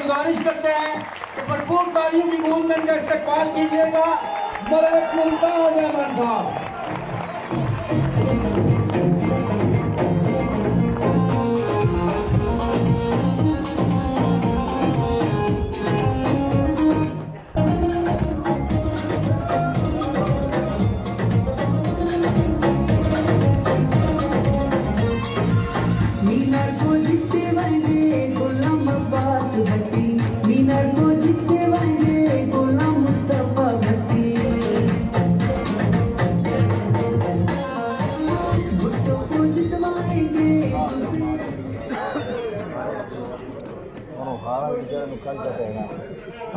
गुजारिश करते हैं कि भरपूर तालियों की गूंज में इनका इस्तेमाल कीजिएगा। मलक मुमताज अहमद साहब।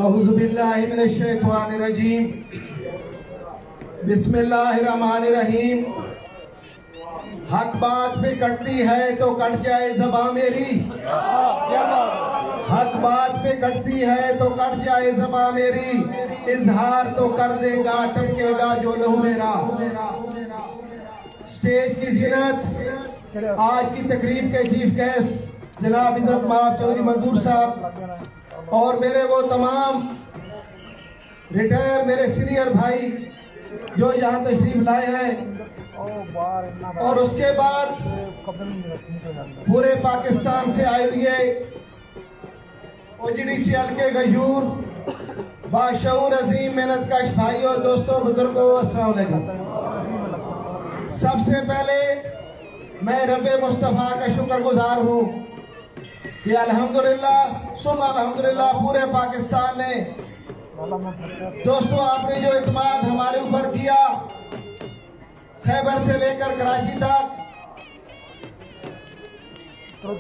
औज़ुबिल्लाहि मिनश्शैतानिर्रजीम। बिस्मिल्लाहिर्रहमानिर्रहीम। हक बात पे कटती है तो कट जाए ज़बां मेरी, हक बात पे कटती है तो कट जाए ज़बां मेरी, इजहार तो कर देगा टपकेगा जो लहू मेरा। स्टेज की ज़ीनत आज की तकरीब के चीफ गेस्ट जनाब इज़्ज़त माब चौधरी मंजूर साहब और मेरे वो तमाम रिटायर मेरे सीनियर भाई जो यहाँ तशरीफ लाए हैं और उसके बाद पूरे पाकिस्तान से आए हुए OGDC हल्के गशूर बाशऊर अजीम मेहनत कश भाइयों दोस्तों बुजुर्गों अस्सलाम वालेकुम। सबसे पहले मैं रब्बे मुस्तफ़ा का शुक्रगुजार हूँ कि अल्हम्दुलिल्लाह सुम अल्हम्दुलिल्लाह पूरे पाकिस्तान ने दोस्तों आपने जो इत्मीनान हमारे ऊपर किया खैबर से लेकर कराची तक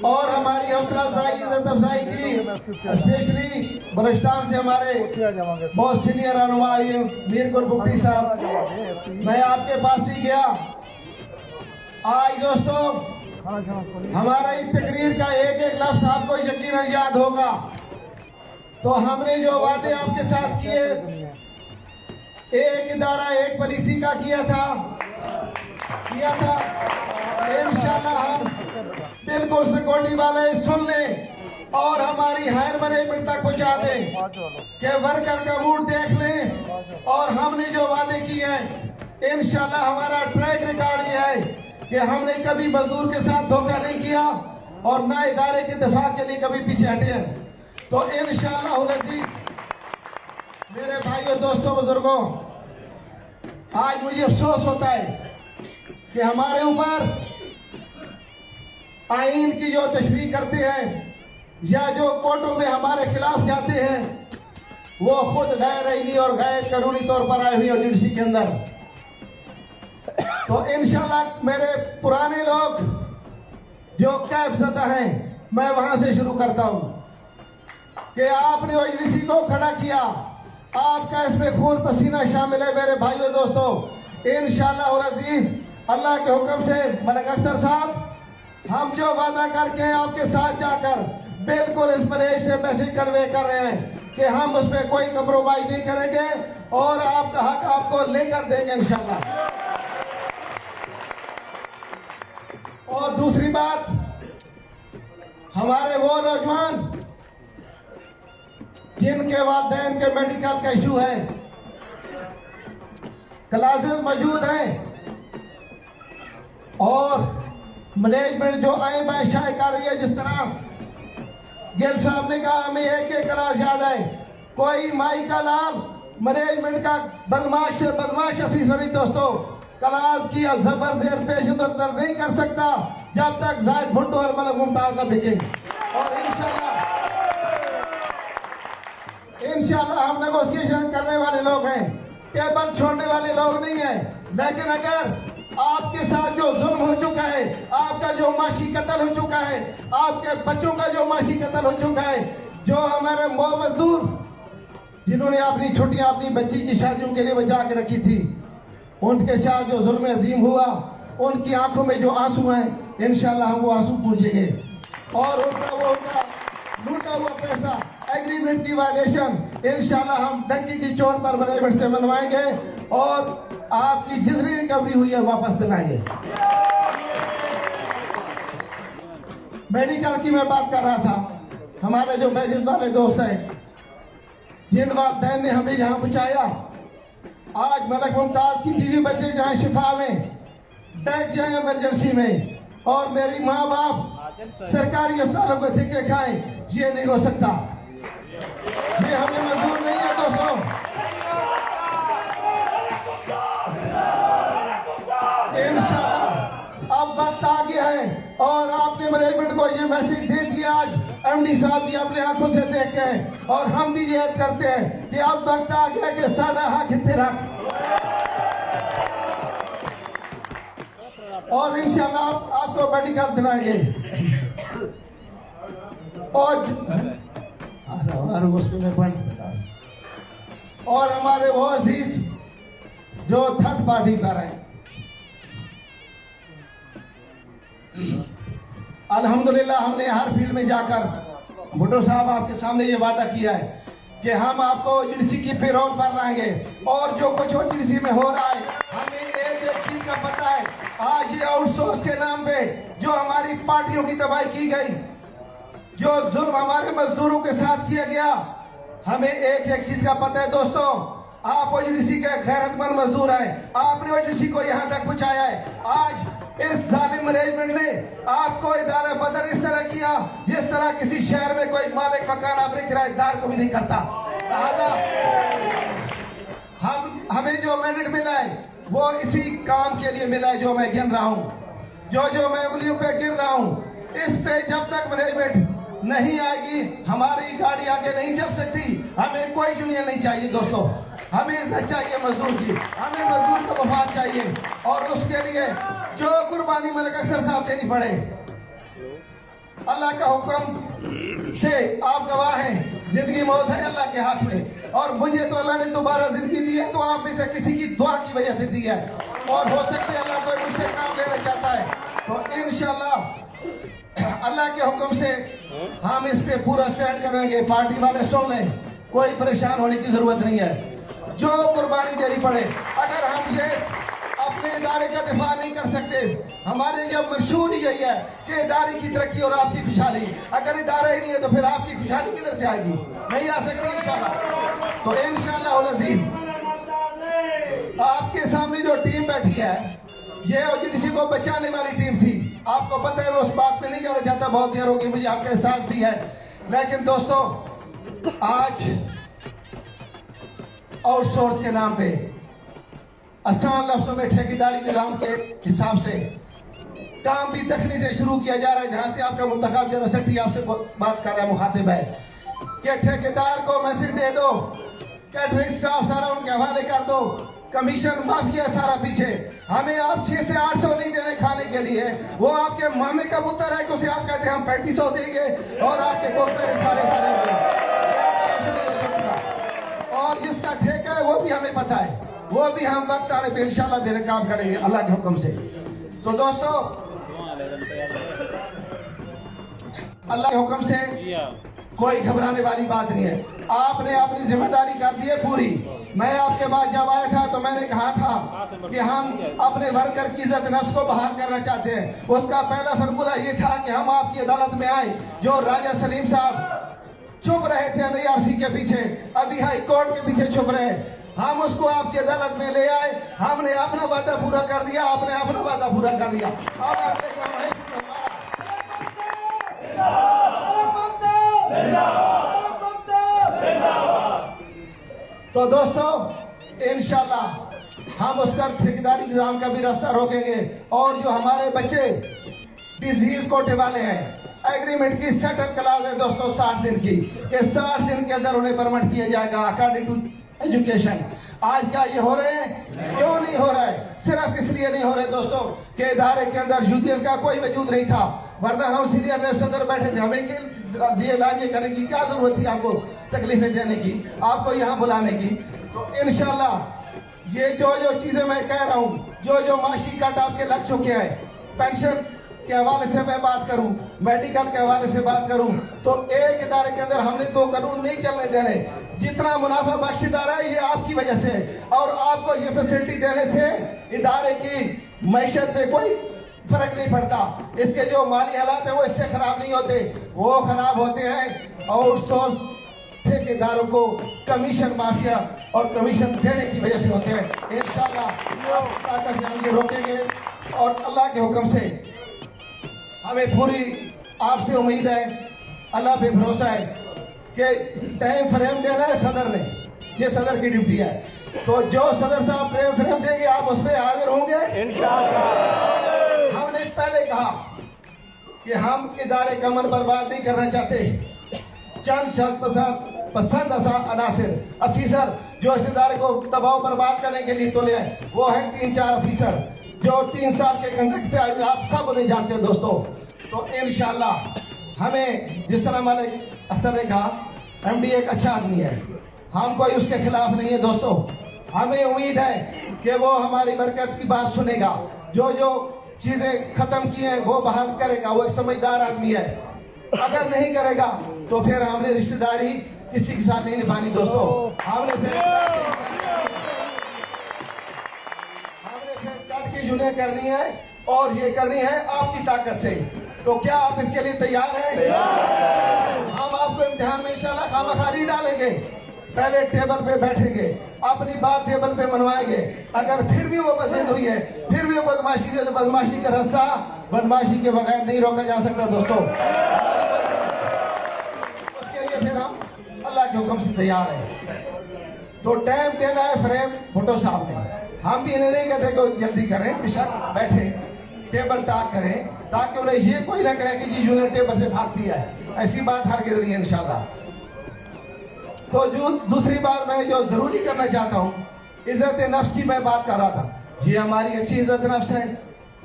और हमारी हौसला अफजाई इज्जत अफजाई की स्पेशली बलूचिस्तान से हमारे बहुत सीनियर रहनुमा मीर गुल बुट्टी साहब, मैं आपके पास भी गया। आज दोस्तों हमारा इस तकरीर का एक एक लफ्ज आपको यकीनन याद होगा। तो हमने जो वादे आपके साथ किए, एक इदारा एक पॉलिसी का किया था इंशाल्लाह हम बिल्कुल सिक्योरिटी वाले सुन लें और हमारी हायर मैनेजमेंट तक पहुंचा दें कि वर्कर का मूड देख लें। और हमने जो वादे किए हैं इंशाल्लाह हमारा ट्रैक रिकॉर्ड ये है कि हमने कभी मजदूर के साथ धोखा नहीं किया और ना इदारे के दिफा के लिए कभी पीछे हटे हैं। तो इंशाअल्लाह मेरे भाइयों दोस्तों बुजुर्गों, आज मुझे अफसोस होता है कि हमारे ऊपर आईन की जो तशरीह करते हैं या जो कोर्टों में हमारे खिलाफ जाते हैं वो खुद गैर आईनी और गैर कानूनी तौर पर आए हुए OGDC के अंदर। तो इंशाल्लाह मेरे पुराने लोग जो कैफज़दा हैं, मैं वहां से शुरू करता हूं कि आपने OGDC को खड़ा किया, आपका इसमें खून पसीना शामिल है मेरे भाइयों दोस्तों। इंशाअल्लाह और अजीज अल्लाह के हुक्म से मलिक अख्तर साहब, हम जो वादा करके आपके साथ जाकर बिल्कुल इस प्रदेश से मैसेज कन्वे कर रहे हैं कि हम उसमें कोई कम्प्रोमाइज नहीं करेंगे और आपका हक आपको लेकर देंगे इंशाअल्लाह। और दूसरी बात, हमारे वो नौजवान जिनके वालिदैन के मेडिकल का इशू है, क्लासेस मौजूद हैं और मैनेजमेंट जो आए बाएं शाये कर रही है। जिस तरह गिल साहब ने कहा हमें एक क्लास याद है, कोई माई का लाल मैनेजमेंट का बदमाश से बदमाश ऑफिसर दोस्तों क्लास की जबर जेर पेश दर नहीं कर सकता जब तक जायद भुट्टो और मलक मुमताज न बिके। और इंशाल्लाह हम नेगोशिएशन करने वाले लोग हैं, टेबल छोड़ने वाले लोग नहीं हैं। लेकिन अगर आपके साथ जो जुल्म हो चुका है, आपका जो माशी कत्ल हो चुका है, आपके बच्चों का जो माशी कत्ल हो चुका है, जो हमारे मजदूर जिन्होंने अपनी छुट्टियां अपनी बच्ची की शादियों के लिए बचा के रखी थी, उनके साथ जो जुल्म अजीम हुआ, उनकी आंखों में जो आंसू हैं, इंशाल्लाह हम वो आंसू पूछेंगे। और उनका लूटा हुआ पैसा, एग्रीमेंट की वायलेशन इंशाल्लाह हम डंकी की चोट पर मैनेजमेंट से मनवाएंगे और आपकी जितनी रिकवरी हुई है वापस दिलाएंगे। मेडिकल की मैं बात कर रहा था, हमारे जो मैजिज वाले दोस्त हैं, जिन वालदैन ने हमें यहाँ पहुँचाया, आज मलक मुमताज की बीवी बच्चे जहाँ शिफा में बैठ जाए इमरजेंसी में, और मेरी माँ बाप सरकारी अस्पतालों को धिक्के खाएं, ये नहीं हो सकता। ये हमें मंजूर नहीं है दोस्तों। इंशाल्लाह अब वक्त आ गया है और आपने मैनेजमेंट को ये मैसेज दे दिया। आज एमडी साहब भी अपने आंखों से देख के हैं और हम भी ये करते हैं कि अब वक्त आ गया कि साडा हक इत्थे रख, और इंशाल्लाह आपको मेडिकल दिलाएंगे। और हमारे वो अजीज जो थर्ड पार्टी पर हैं, अल्हम्दुलिल्लाह हमने हर फील्ड में जाकर, भुट्टो साहब आपके सामने ये वादा किया है कि हम आपको ओजीडीसी की पेरोल पर लाएंगे, और जो कुछ ओजीडीसी में हो रहा है हमें एक एक चीज का पता है। आज ये आउटसोर्स के नाम पे जो हमारी पार्टियों की तबाही की गई, जो जुल्म हमारे मजदूरों के साथ किया गया, हमें एक एक चीज का पता है दोस्तों। आप ओजीडीसी के गैरतमंद मजदूर हैं, आपने ओजीडीसी को यहाँ तक पहुँचाया है। आज इस जालिम मैनेजमेंट ने आपको इदारा बदर इस तरह किया जिस तरह किसी शहर में कोई मालिक मकान अपने किराएदार को भी नहीं करता। लिहाजा हमें जो मैंडेट मिला है वो इसी काम के लिए मिला है जो मैं गिन रहा हूँ, जो मैं उंगलियों पे गिन रहा हूँ। इस पे जब तक मैनेजमेंट नहीं आएगी हमारी गाड़ी आगे नहीं चल सकती। हमें कोई यूनियन नहीं चाहिए दोस्तों, हमें इज्जत चाहिए मजदूर की, हमें मजदूर का मफाद चाहिए, और उसके लिए जो कुर्बानी मलिक अख्तर साहब देनी पड़े। अल्लाह का हुक्म से आप गवाह हैं, जिंदगी मौत है अल्लाह के हाथ में, और मुझे तो अल्लाह ने दोबारा जिंदगी दी है तो आप में से किसी की दुआ की वजह से दी है, और हो सकती है अल्लाह कोई मुझसे काम लेना चाहता है तो इंशाल्लाह अल्लाह के हुक्म से हम इस पे पूरा स्टैंड करेंगे। पार्टी वाले सुन लें, कोई परेशान होने की जरूरत नहीं है, जो कुर्बानी देनी पड़े। अगर हम ये अपने इदारे का दिफा नहीं कर सकते, हमारे जब मशहूर यही है कि इदारे की तरक्की और आपकी खुशहाली, अगर इदारा ही नहीं है तो फिर आपकी खुशहाली किधर से आएगी? नहीं आ सकती इंशाल्लाह। तो इंशाल्लाह अज़ीज़ आपके सामने जो टीम बैठी है ये ओजीडीसी को बचाने वाली टीम थी। आपको पता है मैं उस बात पे नहीं जाना चाहता, बहुत देर हो गई मुझे, आपके साथ भी है। लेकिन दोस्तों आज आउटसोर्स के नाम पे आसान लफ्जों में ठेकेदारी निजाम के हिसाब से काम भी दखनी से शुरू किया जा रहा है, जहां से आपका मुंतखब जनरल सेक्रेटरी आपसे बात कर रहा है, मुखातिब है कि ठेकेदार को मैसेज दे दो, कैटरिंग स्टाफ सारा उनके हवाले कर दो, कमीशन माफिया सारा पीछे, हमें आप 600 से 800 नहीं देने खाने के लिए, वो आपके मामे का पुत्र है कि उसे आप कहते हैं हम 3500 देंगे और आपके कोपरे सारे भरे हुए, कैसे नहीं हो सकता। और जिसका ठेका है वो भी हमें पता है, वो भी हम वक्त आने पे इंशाल्लाह मेरे काम करेंगे अल्लाह के हुक्म से। तो दोस्तों अल्लाह के हुक्म से कोई घबराने वाली बात नहीं है, आपने अपनी जिम्मेदारी कर दी है पूरी। मैं आपके पास जब आया था तो मैंने कहा था कि हम अपने वर्कर की इज्जत नफ्स को बहाल करना चाहते हैं। उसका पहला फॉर्मूला ये था कि हम आपकी अदालत में आए। जो राजा सलीम साहब छुप रहे थे NARC के पीछे, अभी हाई कोर्ट के पीछे छुप रहे, हम उसको आपकी अदालत में ले आए, हमने अपना वादा पूरा कर दिया, आपने अपना वादा पूरा कर दिया। अब अगले काम है तो दोस्तों इंशाल्लाह हम उसका ठेकेदारी निजाम का भी रास्ता रोकेंगे, और जो हमारे बच्चे डिजीज कोटे वाले हैं, एग्रीमेंट की सेटल क्लास है दोस्तों 60 दिन की, कि 60 दिन के अंदर उन्हें परमिट किया जाएगा अकॉर्डिंग टू एजुकेशन। आज क्या ये हो रहे हैं? क्यों नहीं हो रहा है? सिर्फ इसलिए नहीं हो रहे दोस्तों कि इदारे के अंदर यूनियन का कोई वजूद नहीं था, वरना हम सीनियर सदर बैठे थे, हमें ये लाजे करने की क्या जरूरत थी, आपको तकलीफें देने की, आपको यहाँ बुलाने की। तो इंशाल्लाह ये जो चीजें मैं कह रहा हूँ, जो माशी कट आपके लग चुके हैं, पेंशन के हवाले से मैं बात करूं, मेडिकल के हवाले से बात करूं, तो एक इदारे के अंदर हमने 2 कानून नहीं चलने देने। जितना मुनाफा बख्श इदारा है ये आपकी वजह से, और आपको ये फैसिलिटी देने से इदारे की मैशत पे कोई फर्क नहीं पड़ता। इसके जो माली हालात है वो इससे खराब नहीं होते, वो खराब होते हैं आउटसोर्स ठेकेदारों को कमीशन माफिया और कमीशन देने की वजह से होते हैं। इंशाल्लाह ताकत से हम ये रोकेंगे और अल्लाह के हुक्म से हमें पूरी आपसे उम्मीद है, अल्लाह पे भरोसा है कि टाइम फ्रेम देना है सदर ने, ये सदर की ड्यूटी है। तो जो सदर साहब टाइम फ्रेम देंगे आप उस पर हाजिर होंगे इंशाअल्लाह। हमने पहले कहा कि हम इदारे का मन बर्बाद नहीं करना चाहते। चंद पसंद अनासिर अफीसर जो इस इदारे को दबाव बर्बाद करने के लिए तुले हैं, वो है 3-4 अफीसर जो 3 साल के कंट्रैक्ट पे आए, आप सब उन्हें जानते हैं दोस्तों। तो इंशाल्लाह हमें जिस तरह मालिक अख्तर ने कहा, MD एक अच्छा आदमी है, हम कोई उसके खिलाफ नहीं है दोस्तों। हमें उम्मीद है कि वो हमारी बरकत की बात सुनेगा, जो जो चीजें खत्म की हैं वो बहाल करेगा। वो एक समझदार आदमी है, अगर नहीं करेगा तो फिर हमने रिश्तेदारी किसी के साथ नहीं निभानी दोस्तों। हमने फिर कट की जुने करनी है और ये करनी है आपकी ताकत से। तो क्या आप इसके लिए तैयार हैं? हम आपको इम्तिहान में इंशाल्लाह खामखारी डालेंगे। पहले टेबल पे बैठेंगे, अपनी बात टेबल पे मनवाएंगे। अगर फिर भी वो पसंद हुई है, फिर भी वो बदमाशी है, तो बदमाशी का रास्ता बदमाशी के बगैर नहीं रोका जा सकता दोस्तों। उसके लिए फिर हम अल्लाह के हुक्म से तैयार हैं। तो टाइम देना है फ्रेम भुट्टो साहब ने। हम भी इन्हें नहीं कहते कि जल्दी करें, बेशक बैठे टेबल टाक करें ताकि उन्हें ये कोई ना कहे कि जी यूनिट टेबल से भागती है। ऐसी बात हर के जरिए इंशाल्लाह। तो जो दूसरी बात मैं जो जरूरी करना चाहता हूँ, इज्जत नफ्स की मैं बात कर रहा था। ये हमारी अच्छी इज्जत नफ्स है,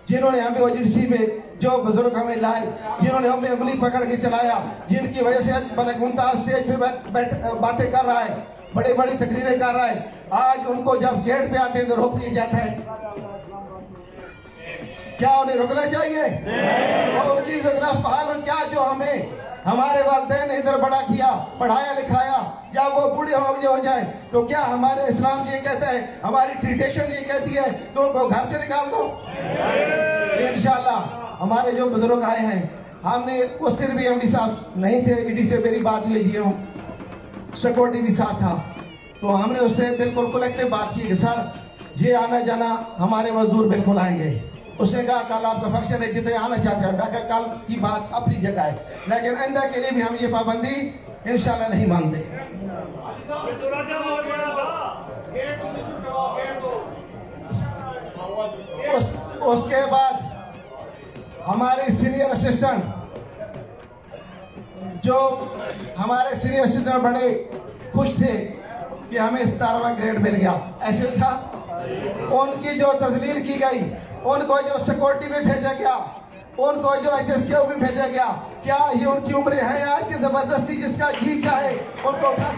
जिन्होंने हमें ओजीडीसी में जो बुजुर्ग हमें लाए, जिन्होंने हमें उंगली पकड़ के चलाया, जिनकी वजह से मलिक मुमताज स्टेज पे बातें कर रहा है, बड़ी बड़ी तकरीरें कर रहा है, आज उनको जब गेट पे आते हैं तो रोक लिया जाता है। क्या उन्हें रुकना चाहिए? और उनकी इज्जत नफ्स बहाल क्या, जो हमें हमारे वालिदैन ने इधर बड़ा किया, पढ़ाया लिखाया, जब वो बूढ़े हो जाए तो क्या हमारे इस्लाम ये कहता है, हमारी ट्रेडिशन ये कहती है तो उनको घर से निकाल दो? इंशाल्लाह हमारे जो बुजुर्ग आए हैं, हमने उस दिन भी MD साहब नहीं थे, ED से मेरी बात हुई, GM सिक्योरिटी भी साथ था, तो हमने उससे बिल्कुल कलेक्टिव बात की कि सर ये आना जाना हमारे मजदूर बिल्कुल आएंगे। उसने कहा कल आपका फंक्शन है, जितने आना चाहते हैं। मैं कहा कल की बात अपनी जगह है, लेकिन आइंदा के लिए भी हम ये पाबंदी इंशाल्लाह नहीं मानते। उसके बाद हमारे सीनियर असिस्टेंट जो हमारे सीनियर असिस्टेंट बड़े खुश थे कि हमें 17वां ग्रेड मिल गया। ऐसे ही था, उनकी जो तजलील की गई, उनको जो सिक्योरिटी में भेजा गया, उनको जो HSQ में भेजा गया, क्या ये उनकी उम्र है आज की जबरदस्ती जिसका जी चाहे उनको उठा?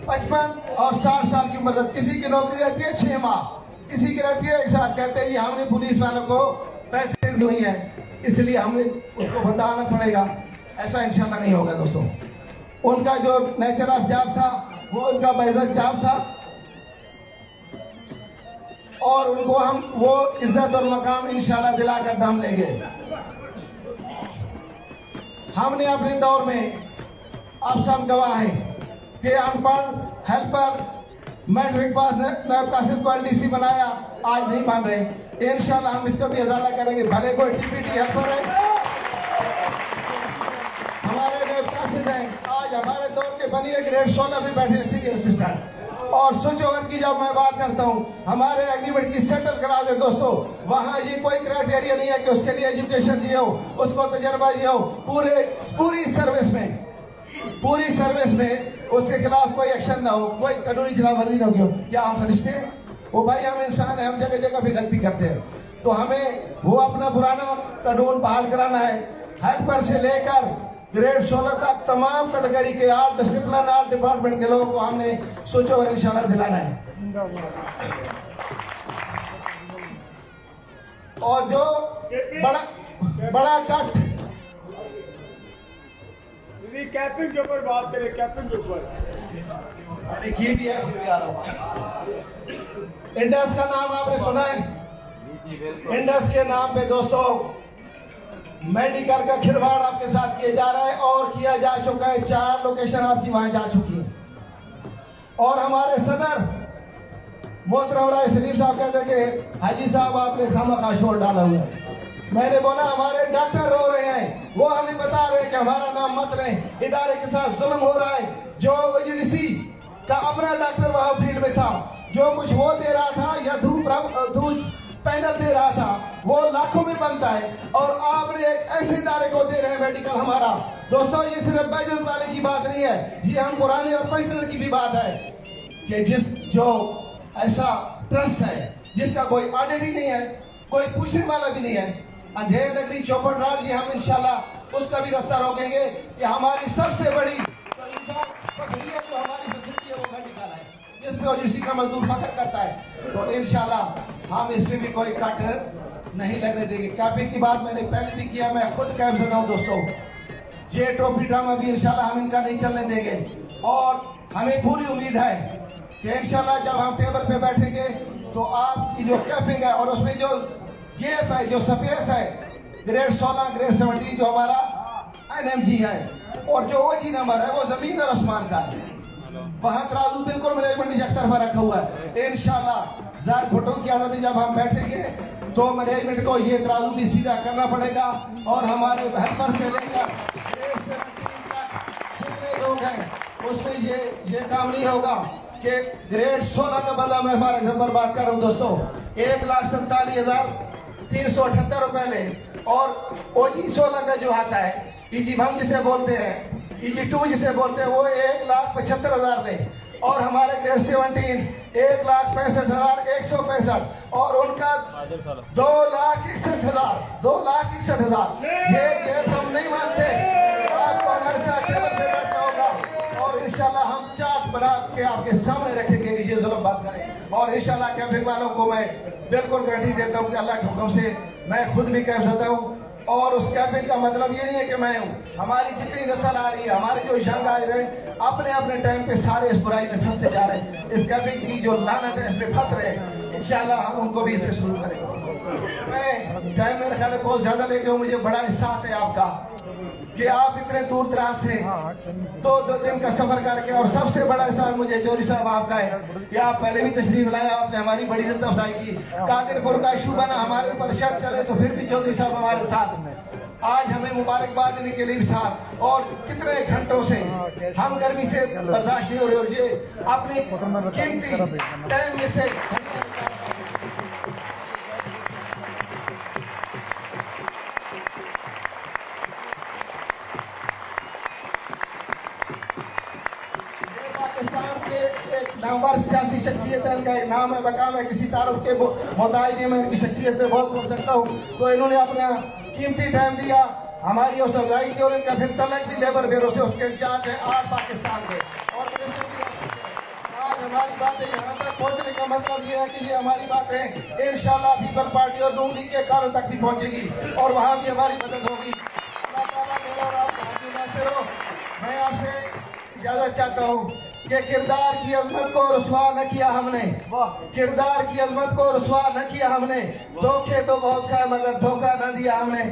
55 और 60 साल की उम्र, किसी की नौकरी रहती है 6 माह, किसी की रहती है 1 साल। कहते हैं हमने पुलिस वालों को पैसे दी हुई है, इसलिए हमें उसको बताना पड़ेगा। ऐसा इंशाल्लाह नहीं होगा दोस्तों। उनका जो नेचर ऑफ जॉब था वो उनका बेइज्जत जॉब था, और उनको हम वो इज्जत और मकाम इंशाल्लाह दिलाकर दम लेंगे। हमने अपने दौर में, आप सब गवाह हैं कि अनपढ़ हेल्पर मैट्रिक पास नायब को LDC बनाया, आज नहीं मान रहे। इंशाल्लाह हम इसको भी अजाला करेंगे, भले कोई TPT हेल्पर है, हमारे नायब कासिद हैं, आज हमारे दौर के बनिए ग्रेड 16 में बैठे सीनियर असिस्टेंट। और स्विच ओवर की जब मैं बात करता हूँ, हमारे एग्रीमेंट की सेटल करा दे दोस्तों। वहाँ ये कोई क्राइटेरिया नहीं है कि उसके लिए एजुकेशन ये हो, उसको तजर्बा ये हो। पूरी सर्विस में उसके खिलाफ कोई एक्शन ना हो, कोई कानूनी खिलाफ वर्जी ना हो। क्या हम फरिश्ते हैं? वो भाई हम इंसान हैं, हम जगह जगह भी गलती करते हैं। तो हमें वो अपना पुराना कानून बहाल कराना है। हेल्पर से लेकर ग्रेड 16 तक तमाम कैटेगरी के 8 डिसिप्लिन 8 डिपार्टमेंट के लोगों को हमने सोचा और इंशाल्लाह दिलाना है। और जो बड़ा कट कैप्टन के ऊपर बात करें, कैप्टन के ऊपर मैंने की भी है, फिर भी आ रहा हूँ। इंडस का नाम आपने सुना है? इंडस के नाम पे दोस्तों मेडिकल का खिलवाड़ आपके साथ किया जा रहा है और किया जा चुका है। 4 लोकेशन आपकी वहां जा चुकी है। और हमारे सदर मोहतरम राय शरीफ साहब कहते हैं कि हाजी साहब आपने खामखा शोर डाला हुआ है। मैंने बोला हमारे डॉक्टर रो रहे हैं, वो हमें बता रहे हैं कि हमारा नाम मत लें, इदारे के साथ जुल्म हो रहा है। जो OGDC का अपना डॉक्टर वहां फील्ड में था, जो कुछ वो दे रहा था या धूप पैनल दे रहा था, वो लाखों में बनता है और आपने एक ऐसे इदारे को दे रहे हैं मेडिकल हमारा। दोस्तों, ये सिर्फ बैजूस वाले की बात नहीं है, ये हम पुराने और पेंशनर की भी बात है कि जो ऐसा ट्रस्ट है जिसका कोई ऑडिट ही नहीं है, कोई पूछने वाला भी नहीं है, अंधेर नगरी चौपड़ राज, ये हम इंशाल्लाह उसका भी रास्ता रोकेंगे कि हमारी सबसे बड़ी जो हमारी फैसिलिटी है वो मेडिकल है, जिसमें OGDC का मजदूर फख्र करता है। तो इंशाल्लाह हम इसमें भी कोई कट नहीं लगने देंगे। कैंपिंग की बात मैंने पहले भी किया, मैं खुद कैंप से हूँ दोस्तों। ये ट्रॉफी ड्रामा भी इंशाल्लाह हम इनका नहीं चलने देंगे और हमें पूरी उम्मीद है कि इंशाल्लाह जब हम टेबल पे बैठेंगे तो आपकी जो कैंपिंग है और उसमें जो गैप है, जो स्पेस है, ग्रेड 16 ग्रेड 17 जो हमारा NMG है और जो OG नंबर है वो जमीन और आसमान का है। वहां तराजू बिल्कुल मैनेजमेंट एक तरफा रखा हुआ है। इंशाल्लाह ज़ाहिर भुट्टो की आदत में जब हम बैठेंगे तो मैनेजमेंट को ये तराजू भी सीधा करना पड़ेगा और हमारे हेल्पर से लेकर ग्रेड 17 तक जितने लोग हैं उसमें ये काम नहीं होगा कि ग्रेड 16 का बंदा, मैं फॉर एग्जाम्पल बात कर रहा हूँ दोस्तों, 1,47,378 रुपए ले और OG 16 का जो आता है, EG1 जिसे बोलते हैं, EG2 जिसे बोलते हैं, वो 1,75,000 ले और हमारे ग्रेड 17 1,65,165 और उनका 2,61,000 ये गैप हम नहीं मानते। आपको हमारे साथ टेबल पे बैठना होगा और इंशाल्लाह हम चार्ट बना के आपके सामने रखेंगे कि ये जुल्म बात करें। और इंशाल्लाह कैंपिंग वालों को मैं बिल्कुल गारंटी देता हूँ कि अल्लाह के हुक्म से मैं खुद भी कैंप जाता हूँ। और उस कैंपिंग का मतलब ये नहीं है कि मैं हूँ, हमारी जितनी नस्ल आ रही है, हमारे जो यंग आ रहे हैं, अपने अपने टाइम पे सारे इस बुराई में फंसते जा रहे हैं। इस कैंपिंग की जो लानत है इसमें फंस रहे हैं। इंशाल्लाह हम उनको भी इससे शुरू करेंगे। मैं टाइम मेरे ख्याल में बहुत ज्यादा लेके हूँ, मुझे बड़ा एहसास है आपका कि आप इतने दूर दराज से 2 दिन का सफर करके, और सबसे बड़ा एहसास मुझे चौधरी साहब आपका है कि आप पहले भी तशरीफ लाए, आपने हमारी बड़ी इज्जत अफजाई की। कादिरपुर का इशू बना, हमारे ऊपर शक चले तो फिर भी चौधरी साहब हमारे साथ, आज हमें मुबारकबाद देने के लिए भी साथ। और कितने घंटों से हम गर्मी से बर्दाश्त नहीं हो रहे और ये अपनी कीमती टाइम में से पाकिस्तान के एक नामवर सियासी शख्सियत है, इनका एक नाम है, मकाम है, किसी तारुफ के मोहताज नहीं, मैं इनकी शख्सियत पे बहुत बोल सकता हूँ। तो इन्होंने अपना कीमती टाइम दिया हमारी हौसला अफजाई की और इनका फिर तलक भी लेबर ब्यूरो से उसके इंचार्ज है आज पाकिस्तान के और मिनिस्टर भी रह चुके हैं। आज हमारी बातें यहाँ तक पहुँचने का मतलब ये है कि ये हमारी बातें इंशाल्लाह पीपल पार्टी और नून लीग के कारों तक भी पहुँचेगी और वहाँ भी हमारी मदद होगी। अल्लाह ताला मेरा और आपका हाजिर नासिर हो। मैं आपसे इजाजत चाहता हूँ कि किरदार की अजमत को रुसवा न किया हमने, किरदार की अजमत को रुसवा न किया हमने, धोखे तो बहुत खाए मगर धोखा न दिया हमने।